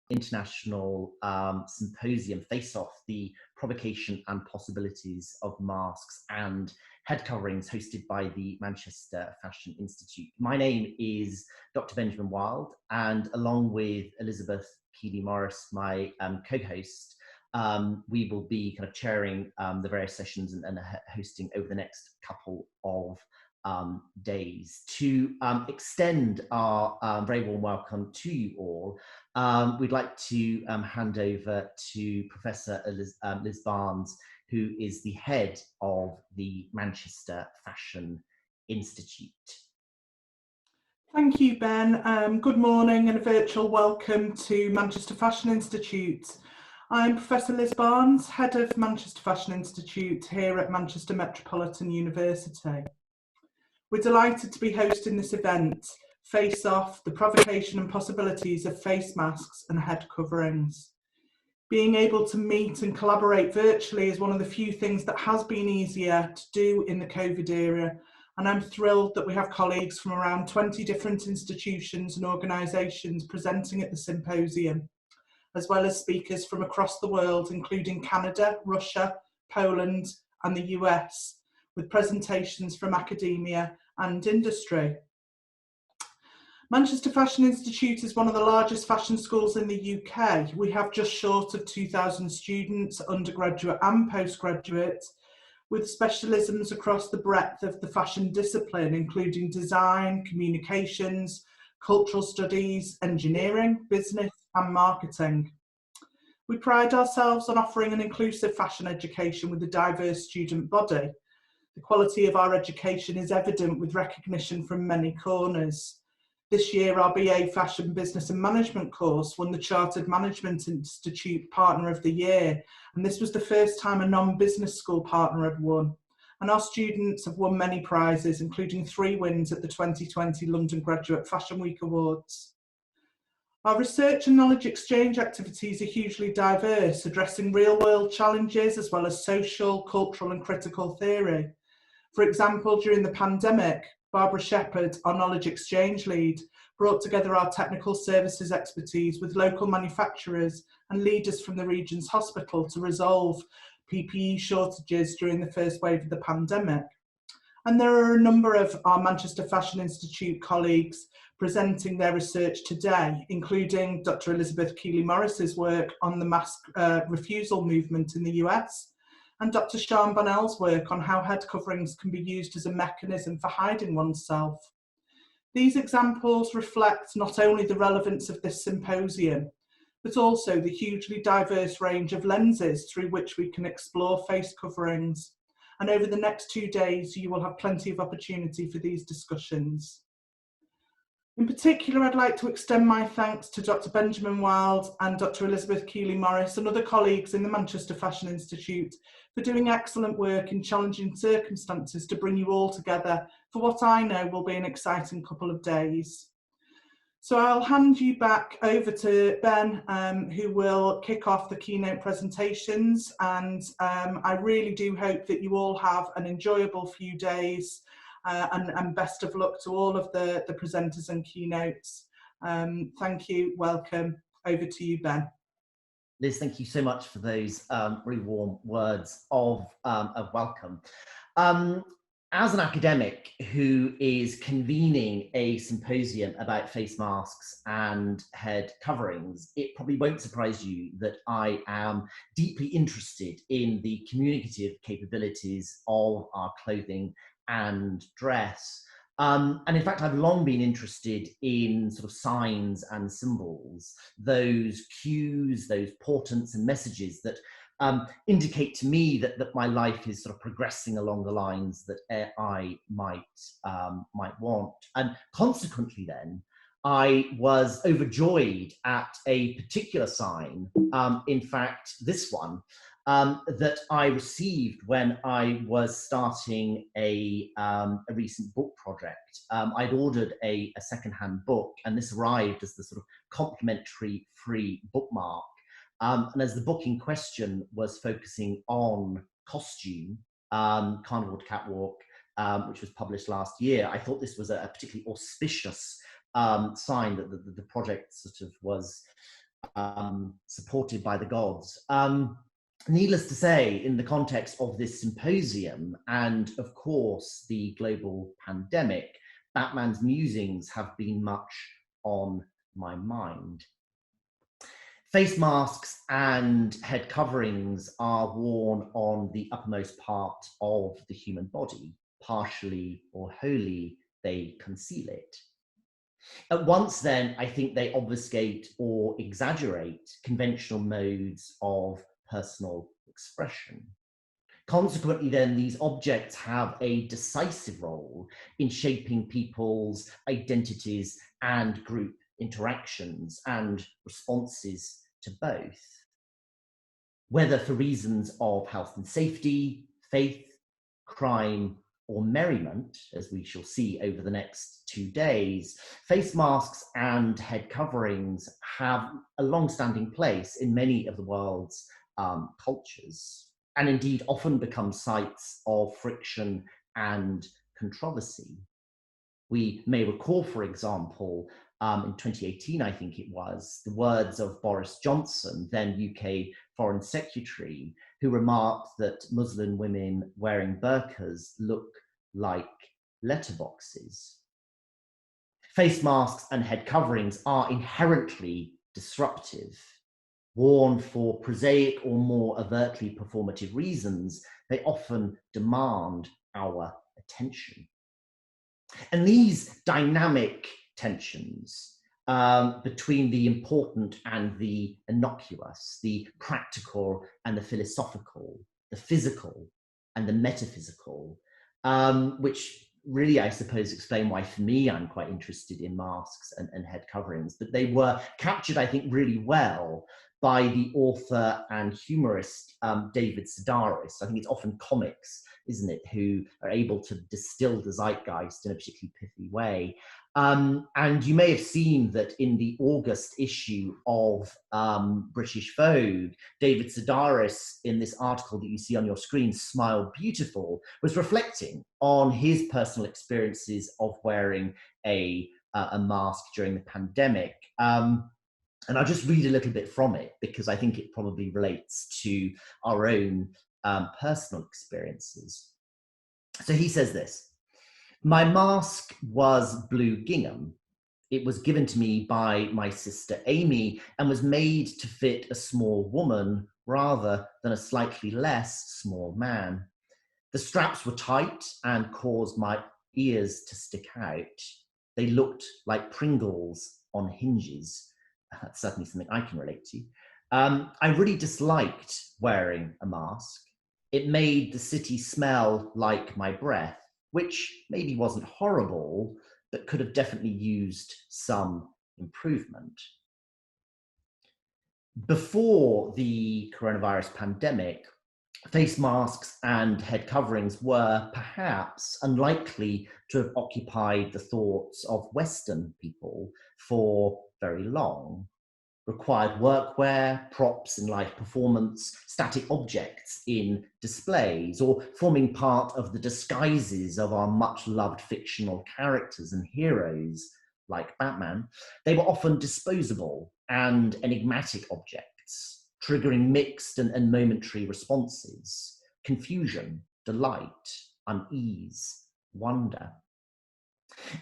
international symposium, Face Off, the Provocation and Possibilities of Masks and Head Coverings, hosted by the Manchester Fashion Institute. My name is Dr. Benjamin Wild, and along with Elizabeth Keeley-Morris, my co-host, we will be kind of chairing the various sessions and hosting over the next couple of days. To extend our very warm welcome to you all, we'd like to hand over to Professor Liz Barnes, who is the head of the Manchester Fashion Institute. Thank you, Ben. Good morning and a virtual welcome to Manchester Fashion Institute. I'm Professor Liz Barnes, head of Manchester Fashion Institute here at Manchester Metropolitan University. We're delighted to be hosting this event, Face Off, the Provocation and Possibilities of Face Masks and Head Coverings. Being able to meet and collaborate virtually is one of the few things that has been easier to do in the COVID era, and I'm thrilled that we have colleagues from around 20 different institutions and organisations presenting at the symposium, as well as speakers from across the world, including Canada, Russia, Poland and the US, with presentations from academia and industry. Manchester Fashion Institute is one of the largest fashion schools in the UK. We have just short of 2,000 students, undergraduate and postgraduate, with specialisms across the breadth of the fashion discipline, including design, communications, cultural studies, engineering, business and marketing. We pride ourselves on offering an inclusive fashion education with a diverse student body. The quality of our education is evident with recognition from many corners. This year, our BA Fashion Business and Management course won the Chartered Management Institute Partner of the Year, and this was the first time a non-business school partner had won. And our students have won many prizes, including 3 wins at the 2020 London Graduate Fashion Week Awards. Our research and knowledge exchange activities are hugely diverse, addressing real-world challenges as well as social, cultural and critical theory. For example, during the pandemic, Barbara Shepherd, our knowledge exchange lead, brought together our technical services expertise with local manufacturers and leaders from the region's hospital to resolve PPE shortages during the first wave of the pandemic. And there are a number of our Manchester Fashion Institute colleagues presenting their research today, including Dr. Elizabeth Keeley-Morris's work on the mask refusal movement in the US, and Dr. Sian Bonnell's work on how head coverings can be used as a mechanism for hiding oneself. These examples reflect not only the relevance of this symposium, but also the hugely diverse range of lenses through which we can explore face coverings. And over the next 2 days, you will have plenty of opportunity for these discussions. In particular, I'd like to extend my thanks to Dr. Benjamin Wild and Dr. Elizabeth Keeley-Morris and other colleagues in the Manchester Fashion Institute for doing excellent work in challenging circumstances to bring you all together for what I know will be an exciting couple of days. So I'll hand you back over to Ben, who will kick off the keynote presentations, and I really do hope that you all have an enjoyable few days. And best of luck to all of the presenters and keynotes. Thank you, welcome. Over to you, Ben. Liz, thank you so much for those really warm words of welcome. As an academic who is convening a symposium about face masks and head coverings, it probably won't surprise you that I am deeply interested in the communicative capabilities of our clothing and dress. And in fact, I've long been interested in sort of signs and symbols, those cues, those portents and messages that indicate to me that my life is sort of progressing along the lines that I might want. And consequently then, I was overjoyed at a particular sign, in fact, this one, that I received when I was starting a recent book project. I'd ordered a secondhand book, and this arrived as the sort of complimentary free bookmark. And as the book in question was focusing on costume, Carnival Catwalk, which was published last year, I thought this was a particularly auspicious sign that the project sort of was supported by the gods. Needless to say, in the context of this symposium, and of course the global pandemic, Batman's musings have been much on my mind. Face masks and head coverings are worn on the uppermost part of the human body. Partially or wholly, they conceal it. At once, then, I think they obfuscate or exaggerate conventional modes of personal expression. Consequently, then, these objects have a decisive role in shaping people's identities and group interactions and responses to both. Whether for reasons of health and safety, faith, crime, or merriment, as we shall see over the next 2 days, face masks and head coverings have a long-standing place in many of the world's cultures, and indeed often become sites of friction and controversy. We may recall, for example, in 2018, I think it was, the words of Boris Johnson, then UK Foreign Secretary, who remarked that Muslim women wearing burqas look like letterboxes. Face masks and head coverings are inherently disruptive. Worn for prosaic or more overtly performative reasons, they often demand our attention. And these dynamic tensions between the important and the innocuous, the practical and the philosophical, the physical and the metaphysical, which really, I suppose, explain why, for me, I'm quite interested in masks and head coverings. But they were captured, I think, really well by the author and humorist David Sedaris. I think it's often comics, isn't it, who are able to distill the zeitgeist in a particularly pithy way. And you may have seen that in the August issue of British Vogue, David Sedaris, in this article that you see on your screen, Smile Beautiful, was reflecting on his personal experiences of wearing a mask during the pandemic. And I'll just read a little bit from it because I think it probably relates to our own personal experiences. So he says this: "My mask was blue gingham. It was given to me by my sister Amy and was made to fit a small woman rather than a slightly less small man. The straps were tight and caused my ears to stick out. They looked like Pringles on hinges." That's certainly something I can relate to. "I really disliked wearing a mask. It made the city smell like my breath, which maybe wasn't horrible, but could have definitely used some improvement." Before the coronavirus pandemic, face masks and head coverings were perhaps unlikely to have occupied the thoughts of Western people for very long. Required workwear, props in live performance, static objects in displays, or forming part of the disguises of our much-loved fictional characters and heroes, like Batman, they were often disposable and enigmatic objects, triggering mixed and momentary responses: confusion, delight, unease, wonder.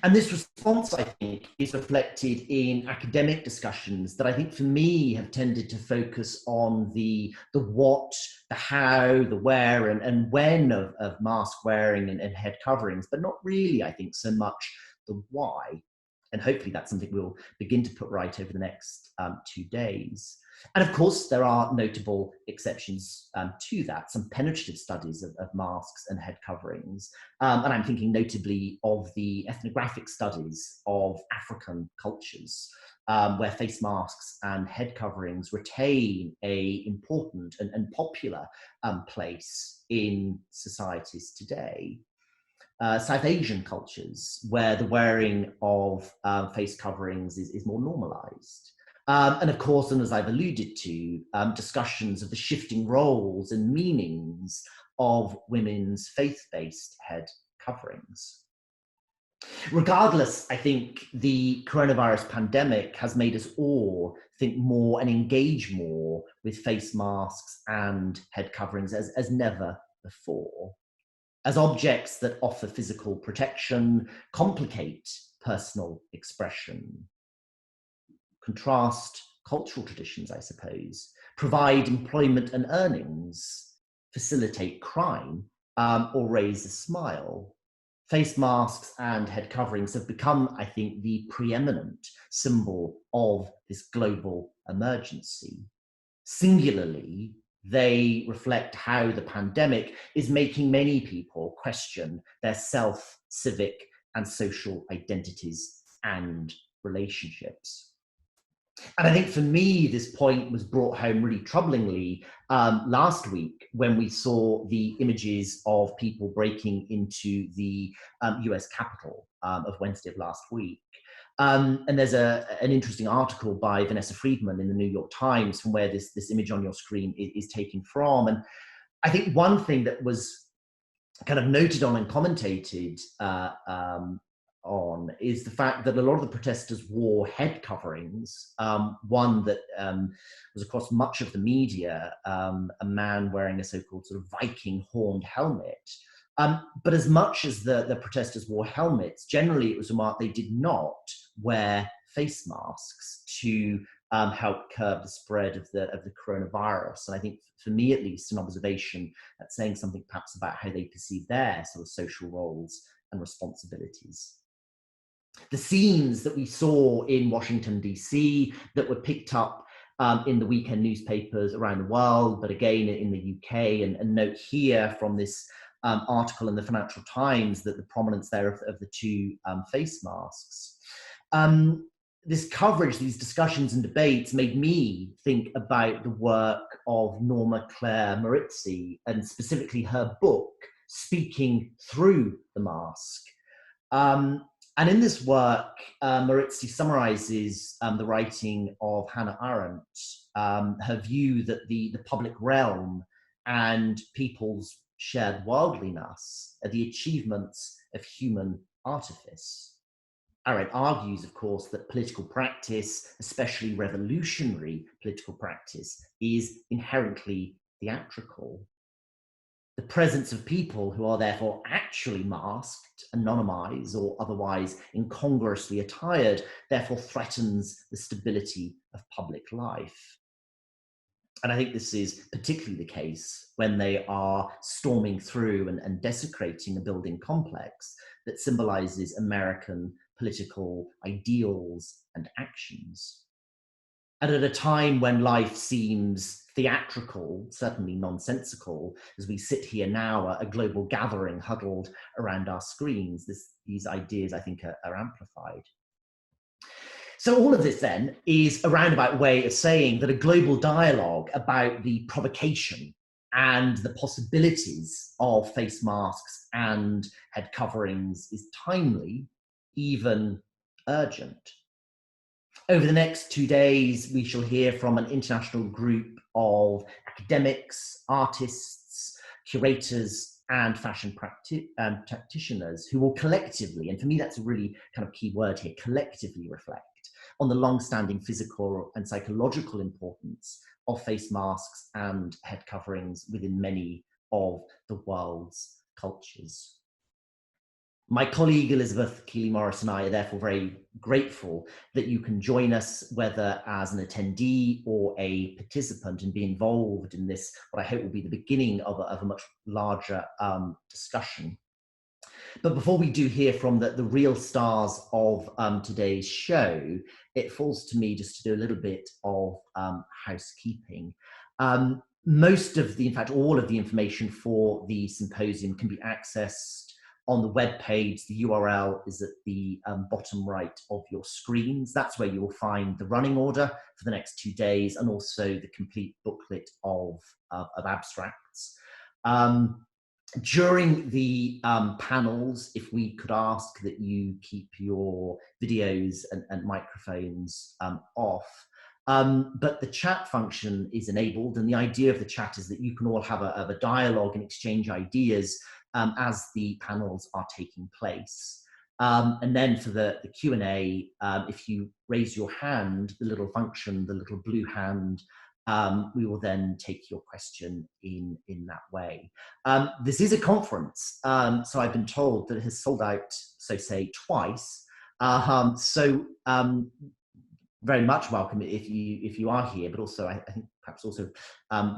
And this response, I think, is reflected in academic discussions that I think, for me, have tended to focus on the what, the how, the where, and when of mask wearing and head coverings, but not really, I think, so much the why. And hopefully that's something we'll begin to put right over the next 2 days. And of course, there are notable exceptions to that, some penetrative studies of masks and head coverings. And I'm thinking notably of the ethnographic studies of African cultures, where face masks and head coverings retain an important and popular place in societies today. South Asian cultures, where the wearing of face coverings is more normalized. And of course, and as I've alluded to, discussions of the shifting roles and meanings of women's faith-based head coverings. Regardless, I think the coronavirus pandemic has made us all think more and engage more with face masks and head coverings as never before, as objects that offer physical protection, complicate personal expression, contrast cultural traditions, I suppose, provide employment and earnings, facilitate crime, or raise a smile. Face masks and head coverings have become, I think, the preeminent symbol of this global emergency. Singularly, they reflect how the pandemic is making many people question their self, civic, and social identities and relationships. And I think for me, this point was brought home really troublingly last week when we saw the images of people breaking into the US Capitol of Wednesday of last week. And there's an interesting article by Vanessa Friedman in the New York Times from where this image on your screen is taken from. And I think one thing that was kind of noted on and commentated on is the fact that a lot of the protesters wore head coverings. One that was across much of the media, a man wearing a so-called sort of Viking horned helmet. But as much as the protesters wore helmets, generally it was remarked they did not wear face masks to help curb the spread of the coronavirus. And I think for me, at least, an observation that's saying something perhaps about how they perceive their sort of social roles and responsibilities. The scenes that we saw in Washington, DC, that were picked up in the weekend newspapers around the world, but again in the UK, and note here from this article in the Financial Times that the prominence there of the two face masks. This coverage, these discussions and debates made me think about the work of Norma Claire Morizzi, and specifically her book, Speaking Through the Mask. And in this work, Morizzi summarizes the writing of Hannah Arendt, her view that the public realm and people's shared worldliness are the achievements of human artifice. Arendt argues, of course, that political practice, especially revolutionary political practice, is inherently theatrical. The presence of people who are therefore actually masked, anonymized, or otherwise incongruously attired, therefore threatens the stability of public life. And I think this is particularly the case when they are storming through and desecrating a building complex that symbolizes American political ideals and actions. And at a time when life seems theatrical, certainly nonsensical, as we sit here now, a global gathering huddled around our screens, these ideas, I think, are amplified. So all of this then is a roundabout way of saying that a global dialogue about the provocation and the possibilities of face masks and head coverings is timely, even urgent. Over the next 2 days, we shall hear from an international group of academics, artists, curators, and fashion practitioners who will collectively, and for me that's a really kind of key word here, collectively reflect on the long-standing physical and psychological importance of face masks and head coverings within many of the world's cultures. My colleague Elizabeth Keeley-Morris and I are therefore very grateful that you can join us, whether as an attendee or a participant, and be involved in this, what I hope will be the beginning of a much larger discussion. But before we do hear from the real stars of today's show, it falls to me just to do a little bit of housekeeping. Most of in fact, all of the information for the symposium can be accessed on the web page. The URL is at the bottom right of your screens. That's where you'll find the running order for the next 2 days, and also the complete booklet of abstracts. During the panels, if we could ask that you keep your videos and microphones off, but the chat function is enabled, and the idea of the chat is that you can all have a dialogue and exchange ideas as the panels are taking place. And then for the Q&A, if you raise your hand, the little function, the little blue hand, we will then take your question in that way. This is a conference, so I've been told that it has sold out, so say, twice. Very much welcome if you are here, but also I think perhaps also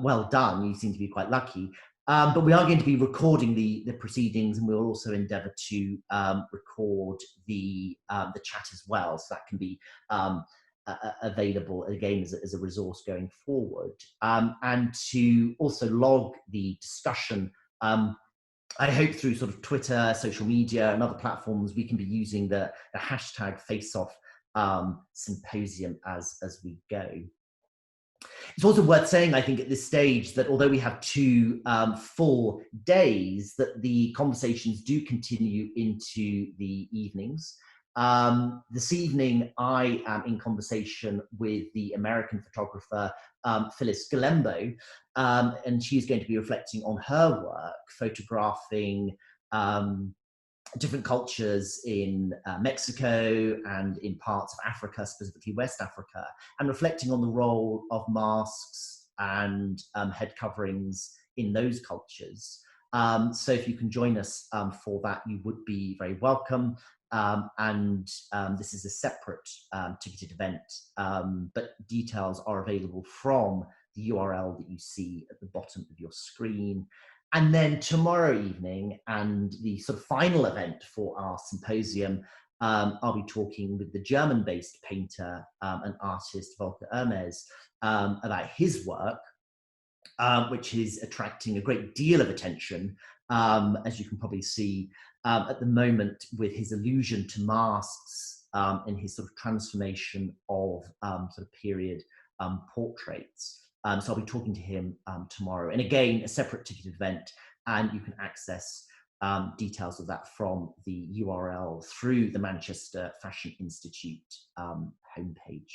well done. You seem to be quite lucky. But we are going to be recording the proceedings, and we will also endeavour to record the chat as well, so that can be available again as a resource going forward, and to also log the discussion. I hope through sort of Twitter, social media, and other platforms, we can be using the hashtag FaceOff Symposium as we go. It's also worth saying, I think, at this stage that although we have 2 full days, that the conversations do continue into the evenings. This evening, I am in conversation with the American photographer, Phyllis Galembo, and she's going to be reflecting on her work, photographing different cultures in Mexico and in parts of Africa, specifically West Africa, and reflecting on the role of masks and head coverings in those cultures. So if you can join us for that, you would be very welcome. This is a separate ticketed event, but details are available from the URL that you see at the bottom of your screen. And then tomorrow evening, and the sort of final event for our symposium, I'll be talking with the German-based painter and artist Volker Hermes about his work, which is attracting a great deal of attention, as you can probably see at the moment, with his allusion to masks and his sort of transformation of sort of period portraits. So I'll be talking to him tomorrow. And again, a separate ticketed event, and you can access details of that from the URL through the Manchester Fashion Institute homepage.